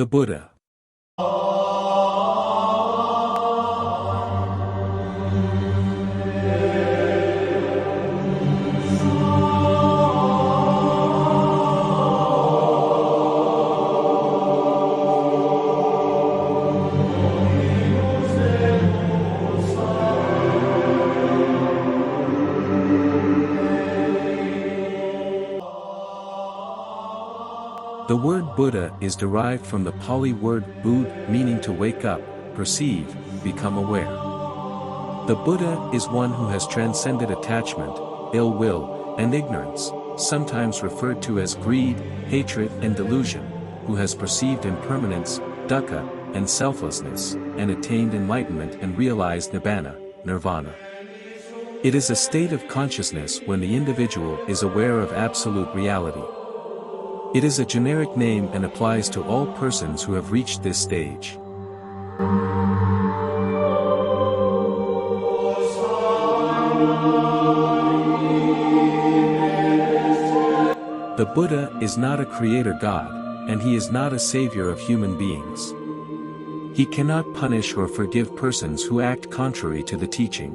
The Buddha. The word Buddha is derived from the Pali word bud, meaning to wake up, perceive, become aware. The Buddha is one who has transcended attachment, ill will, and ignorance, sometimes referred to as greed, hatred, and delusion, who has perceived impermanence, dukkha, and selflessness, and attained enlightenment and realized nibbana, nirvana. It is a state of consciousness when the individual is aware of absolute reality. It is a generic name and applies to all persons who have reached this stage. The Buddha is not a creator God, and he is not a savior of human beings. He cannot punish or forgive persons who act contrary to the teaching.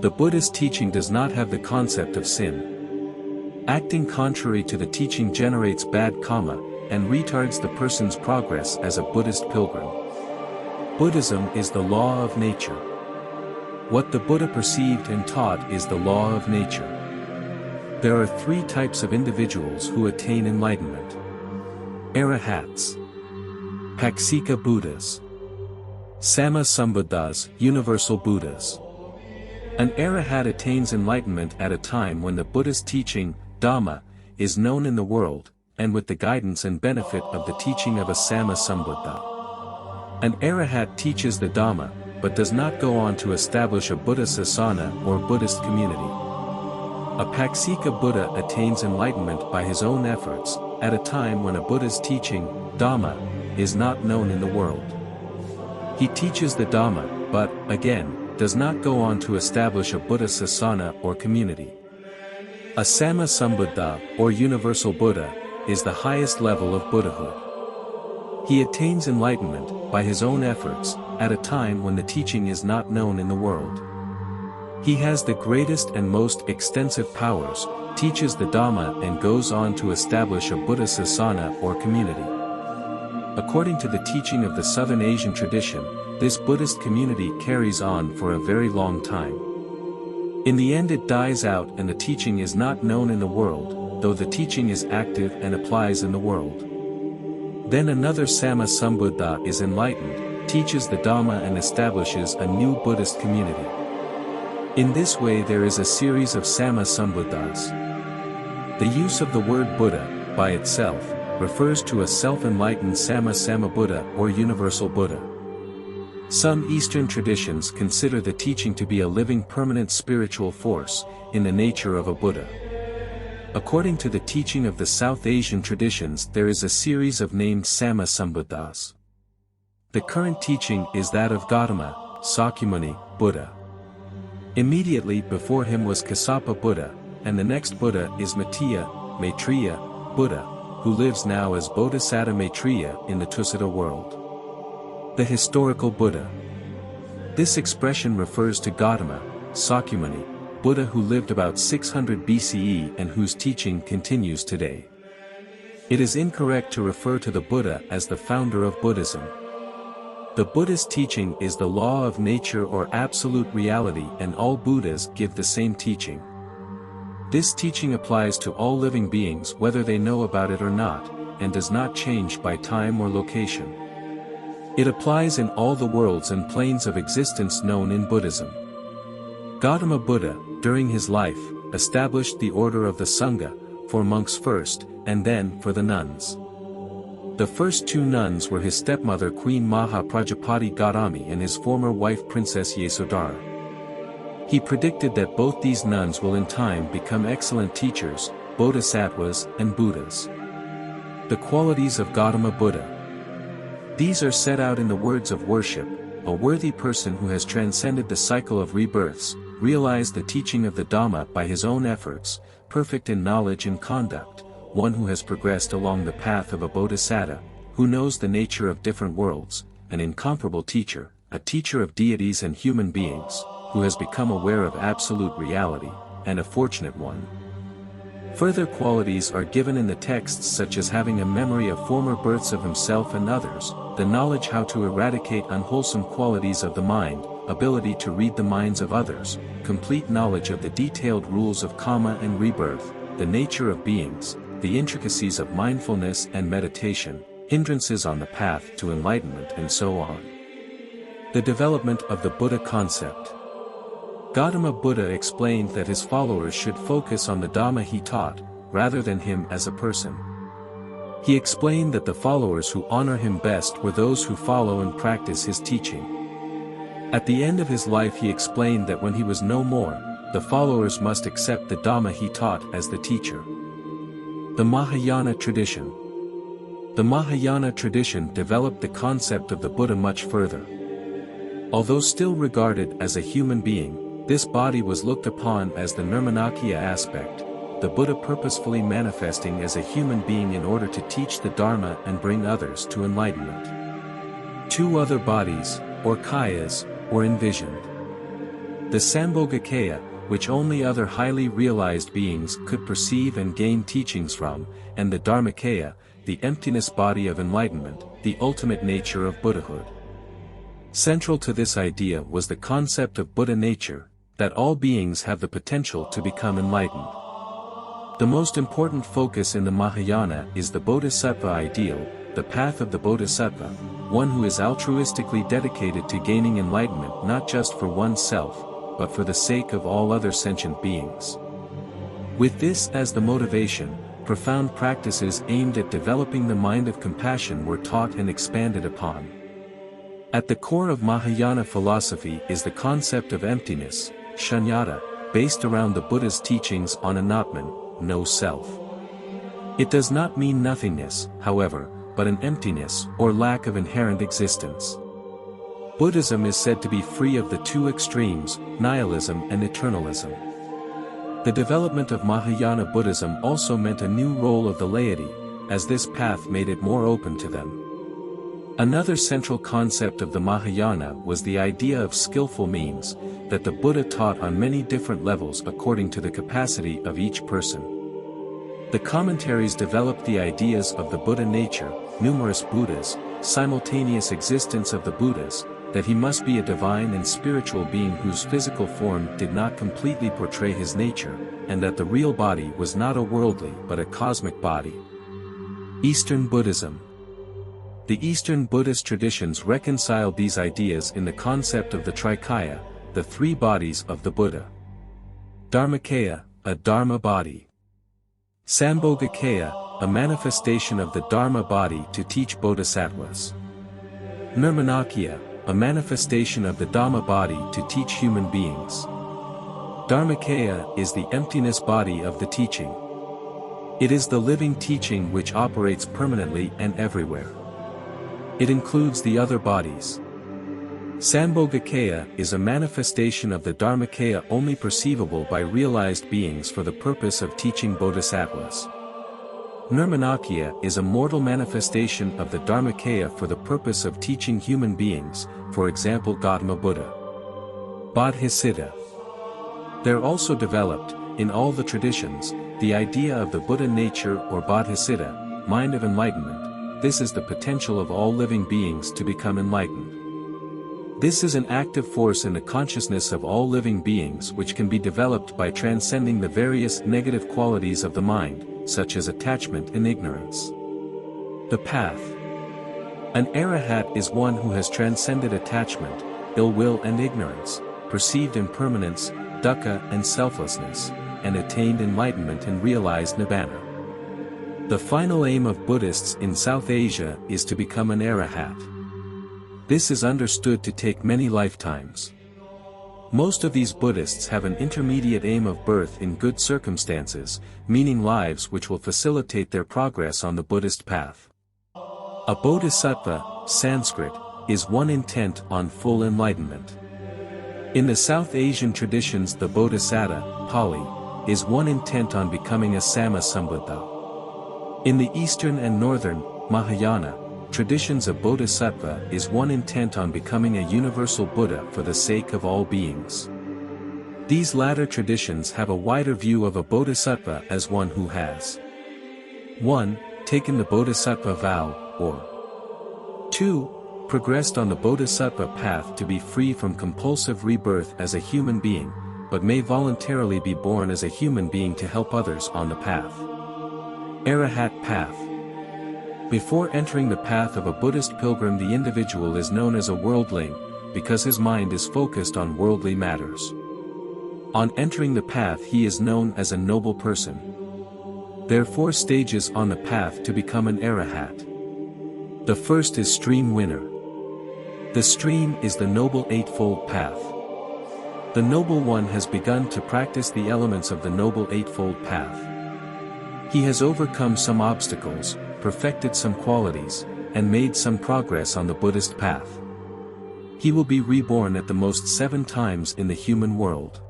The Buddha's teaching does not have the concept of sin. Acting contrary to the teaching generates bad karma, and retards the person's progress as a Buddhist pilgrim. Buddhism is the law of nature. What the Buddha perceived and taught is the law of nature. There are three types of individuals who attain enlightenment. Arahats, Pacceka Buddhas, Samma Sambuddhas, Universal Buddhas. An Arahat attains enlightenment at a time when the Buddha's teaching, Dhamma, is known in the world, and with the guidance and benefit of the teaching of a Samma Sambuddha. An Arahat teaches the Dhamma, but does not go on to establish a Buddha sasana or Buddhist community. A Pacceka Buddha attains enlightenment by his own efforts, at a time when a Buddha's teaching, Dhamma, is not known in the world. He teaches the Dhamma, but, again, does not go on to establish a Buddha sasana or community. A Samma Sambuddha, or Universal Buddha, is the highest level of Buddhahood. He attains enlightenment, by his own efforts, at a time when the teaching is not known in the world. He has the greatest and most extensive powers, teaches the Dhamma and goes on to establish a Buddha sasana or community. According to the teaching of the Southern Asian tradition, this Buddhist community carries on for a very long time. In the end it dies out and the teaching is not known in the world, though the teaching is active and applies in the world. Then another Samma Sambuddha is enlightened, teaches the Dhamma and establishes a new Buddhist community. In this way there is a series of Samma Sambuddhas. The use of the word Buddha, by itself, refers to a self-enlightened Samma Sambuddha or Universal Buddha. Some Eastern traditions consider the teaching to be a living permanent spiritual force, in the nature of a Buddha. According to the teaching of the South Asian traditions there is a series of named Samma Sambuddhas. The current teaching is that of Gautama, Sakyamuni, Buddha. Immediately before him was Kassapa Buddha, and the next Buddha is Maitreya, Buddha, who lives now as Bodhisattva Maitreya in the Tusita world. The historical Buddha. This expression refers to Gautama, Sakyamuni, Buddha who lived about 600 BCE and whose teaching continues today. It is incorrect to refer to the Buddha as the founder of Buddhism. The Buddhist teaching is the law of nature or absolute reality, and all Buddhas give the same teaching. This teaching applies to all living beings whether they know about it or not, and does not change by time or location. It applies in all the worlds and planes of existence known in Buddhism. Gautama Buddha, during his life, established the order of the Sangha, for monks first, and then for the nuns. The first two nuns were his stepmother Queen Maha Prajapati Gautami and his former wife Princess Yasodhara. He predicted that both these nuns will in time become excellent teachers, bodhisattvas and Buddhas. The qualities of Gautama Buddha. These are set out in the words of worship: a worthy person who has transcended the cycle of rebirths, realized the teaching of the Dhamma by his own efforts, perfect in knowledge and conduct, one who has progressed along the path of a bodhisattva, who knows the nature of different worlds, an incomparable teacher, a teacher of deities and human beings, who has become aware of absolute reality, and a fortunate one. Further qualities are given in the texts such as having a memory of former births of himself and others, the knowledge how to eradicate unwholesome qualities of the mind, ability to read the minds of others, complete knowledge of the detailed rules of karma and rebirth, the nature of beings, the intricacies of mindfulness and meditation, hindrances on the path to enlightenment and so on. The development of the Buddha concept. Gautama Buddha explained that his followers should focus on the Dhamma he taught, rather than him as a person. He explained that the followers who honor him best were those who follow and practice his teaching. At the end of his life he explained that when he was no more, the followers must accept the Dhamma he taught as the teacher. The Mahayana tradition. The Mahayana tradition developed the concept of the Buddha much further. Although still regarded as a human being, this body was looked upon as the Nirmanakaya aspect, the Buddha purposefully manifesting as a human being in order to teach the Dharma and bring others to enlightenment. Two other bodies, or kayas, were envisioned. The Sambhogakaya, which only other highly realized beings could perceive and gain teachings from, and the Dharmakaya, the emptiness body of enlightenment, the ultimate nature of Buddhahood. Central to this idea was the concept of Buddha nature, that all beings have the potential to become enlightened. The most important focus in the Mahayana is the Bodhisattva ideal, the path of the Bodhisattva, one who is altruistically dedicated to gaining enlightenment not just for oneself, but for the sake of all other sentient beings. With this as the motivation, profound practices aimed at developing the mind of compassion were taught and expanded upon. At the core of Mahayana philosophy is the concept of emptiness, shunyata, based around the Buddha's teachings on anatman, no self. It does not mean nothingness, however, but an emptiness or lack of inherent existence. Buddhism is said to be free of the two extremes, nihilism and eternalism. The development of Mahayana Buddhism also meant a new role of the laity, as this path made it more open to them. Another central concept of the Mahayana was the idea of skillful means, that the Buddha taught on many different levels according to the capacity of each person. The commentaries developed the ideas of the Buddha nature, numerous Buddhas, simultaneous existence of the Buddhas, that he must be a divine and spiritual being whose physical form did not completely portray his nature, and that the real body was not a worldly but a cosmic body. Eastern Buddhism. The Eastern Buddhist traditions reconciled these ideas in the concept of the Trikaya, the three bodies of the Buddha. Dharmakaya, a Dharma body. Sambhogakaya, a manifestation of the Dharma body to teach bodhisattvas. Nirmanakaya, a manifestation of the Dhamma body to teach human beings. Dharmakaya is the emptiness body of the teaching. It is the living teaching which operates permanently and everywhere. It includes the other bodies. Sambhogakaya is a manifestation of the Dharmakaya only perceivable by realized beings for the purpose of teaching bodhisattvas. Nirmanakaya is a mortal manifestation of the Dharmakaya for the purpose of teaching human beings, for example Gautama Buddha. Bodhicitta. There also developed, in all the traditions, the idea of the Buddha nature or bodhicitta, mind of enlightenment. This is the potential of all living beings to become enlightened. This is an active force in the consciousness of all living beings which can be developed by transcending the various negative qualities of the mind, such as attachment and ignorance. The path. An arahat is one who has transcended attachment, ill will and ignorance, perceived impermanence, dukkha and selflessness, and attained enlightenment and realized nibbana. The final aim of Buddhists in South Asia is to become an arahat. This is understood to take many lifetimes. Most of these Buddhists have an intermediate aim of birth in good circumstances, meaning lives which will facilitate their progress on the Buddhist path. A bodhisattva, Sanskrit, is one intent on full enlightenment. In the South Asian traditions the bodhisattva, Pali, is one intent on becoming a Sammasambuddha. In the Eastern and Northern, Mahayana, traditions of Bodhisattva is one intent on becoming a universal Buddha for the sake of all beings. These latter traditions have a wider view of a Bodhisattva as one who has 1. Taken the Bodhisattva vow, or 2. Progressed on the Bodhisattva path to be free from compulsive rebirth as a human being, but may voluntarily be born as a human being to help others on the path. Arahat Path. Before entering the path of a Buddhist pilgrim, the individual is known as a worldling, because his mind is focused on worldly matters. On entering the path, he is known as a noble person. There are 4 stages on the path to become an arahat. The first is stream winner. The stream is the Noble Eightfold Path. The Noble One has begun to practice the elements of the Noble Eightfold Path. He has overcome some obstacles, perfected some qualities, and made some progress on the Buddhist path. He will be reborn at the most 7 times in the human world.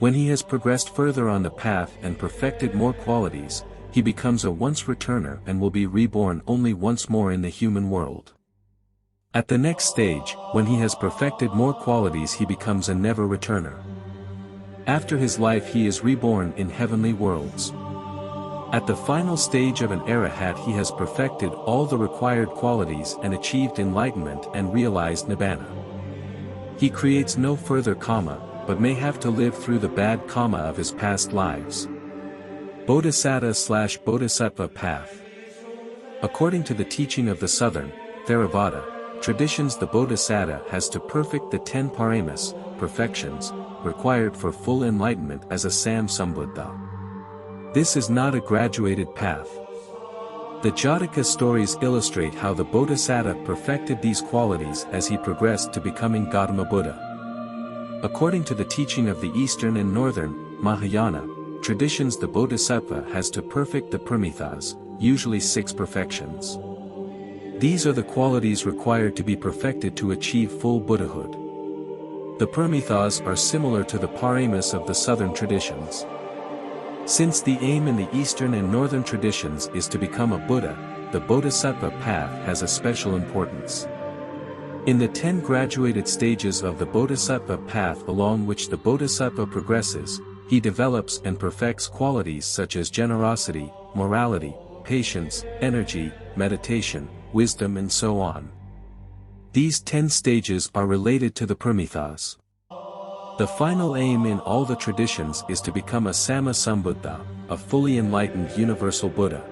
When he has progressed further on the path and perfected more qualities, he becomes a once-returner and will be reborn only once more in the human world. At the next stage, when he has perfected more qualities, he becomes a never-returner. After his life, he is reborn in heavenly worlds. At the final stage of an arahat, he has perfected all the required qualities and achieved enlightenment and realized nibbana. He creates no further karma, but may have to live through the bad karma of his past lives. Bodhisattva/Bodhisattva Path. According to the teaching of the Southern, Theravada, traditions, the Bodhisattva has to perfect the 10 paramis, perfections, required for full enlightenment as a Samsambuddha. This is not a graduated path. The Jataka stories illustrate how the Bodhisattva perfected these qualities as he progressed to becoming Gautama Buddha. According to the teaching of the Eastern and Northern, Mahayana, traditions, the Bodhisattva has to perfect the paramithas, usually 6 perfections. These are the qualities required to be perfected to achieve full Buddhahood. The paramithas are similar to the paramis of the Southern traditions. Since the aim in the Eastern and Northern traditions is to become a Buddha, the Bodhisattva path has a special importance. In the 10 graduated stages of the Bodhisattva path along which the Bodhisattva progresses, he develops and perfects qualities such as generosity, morality, patience, energy, meditation, wisdom, and so on. These 10 stages are related to the paramithas. The final aim in all the traditions is to become a Sammasambuddha, a fully enlightened universal Buddha.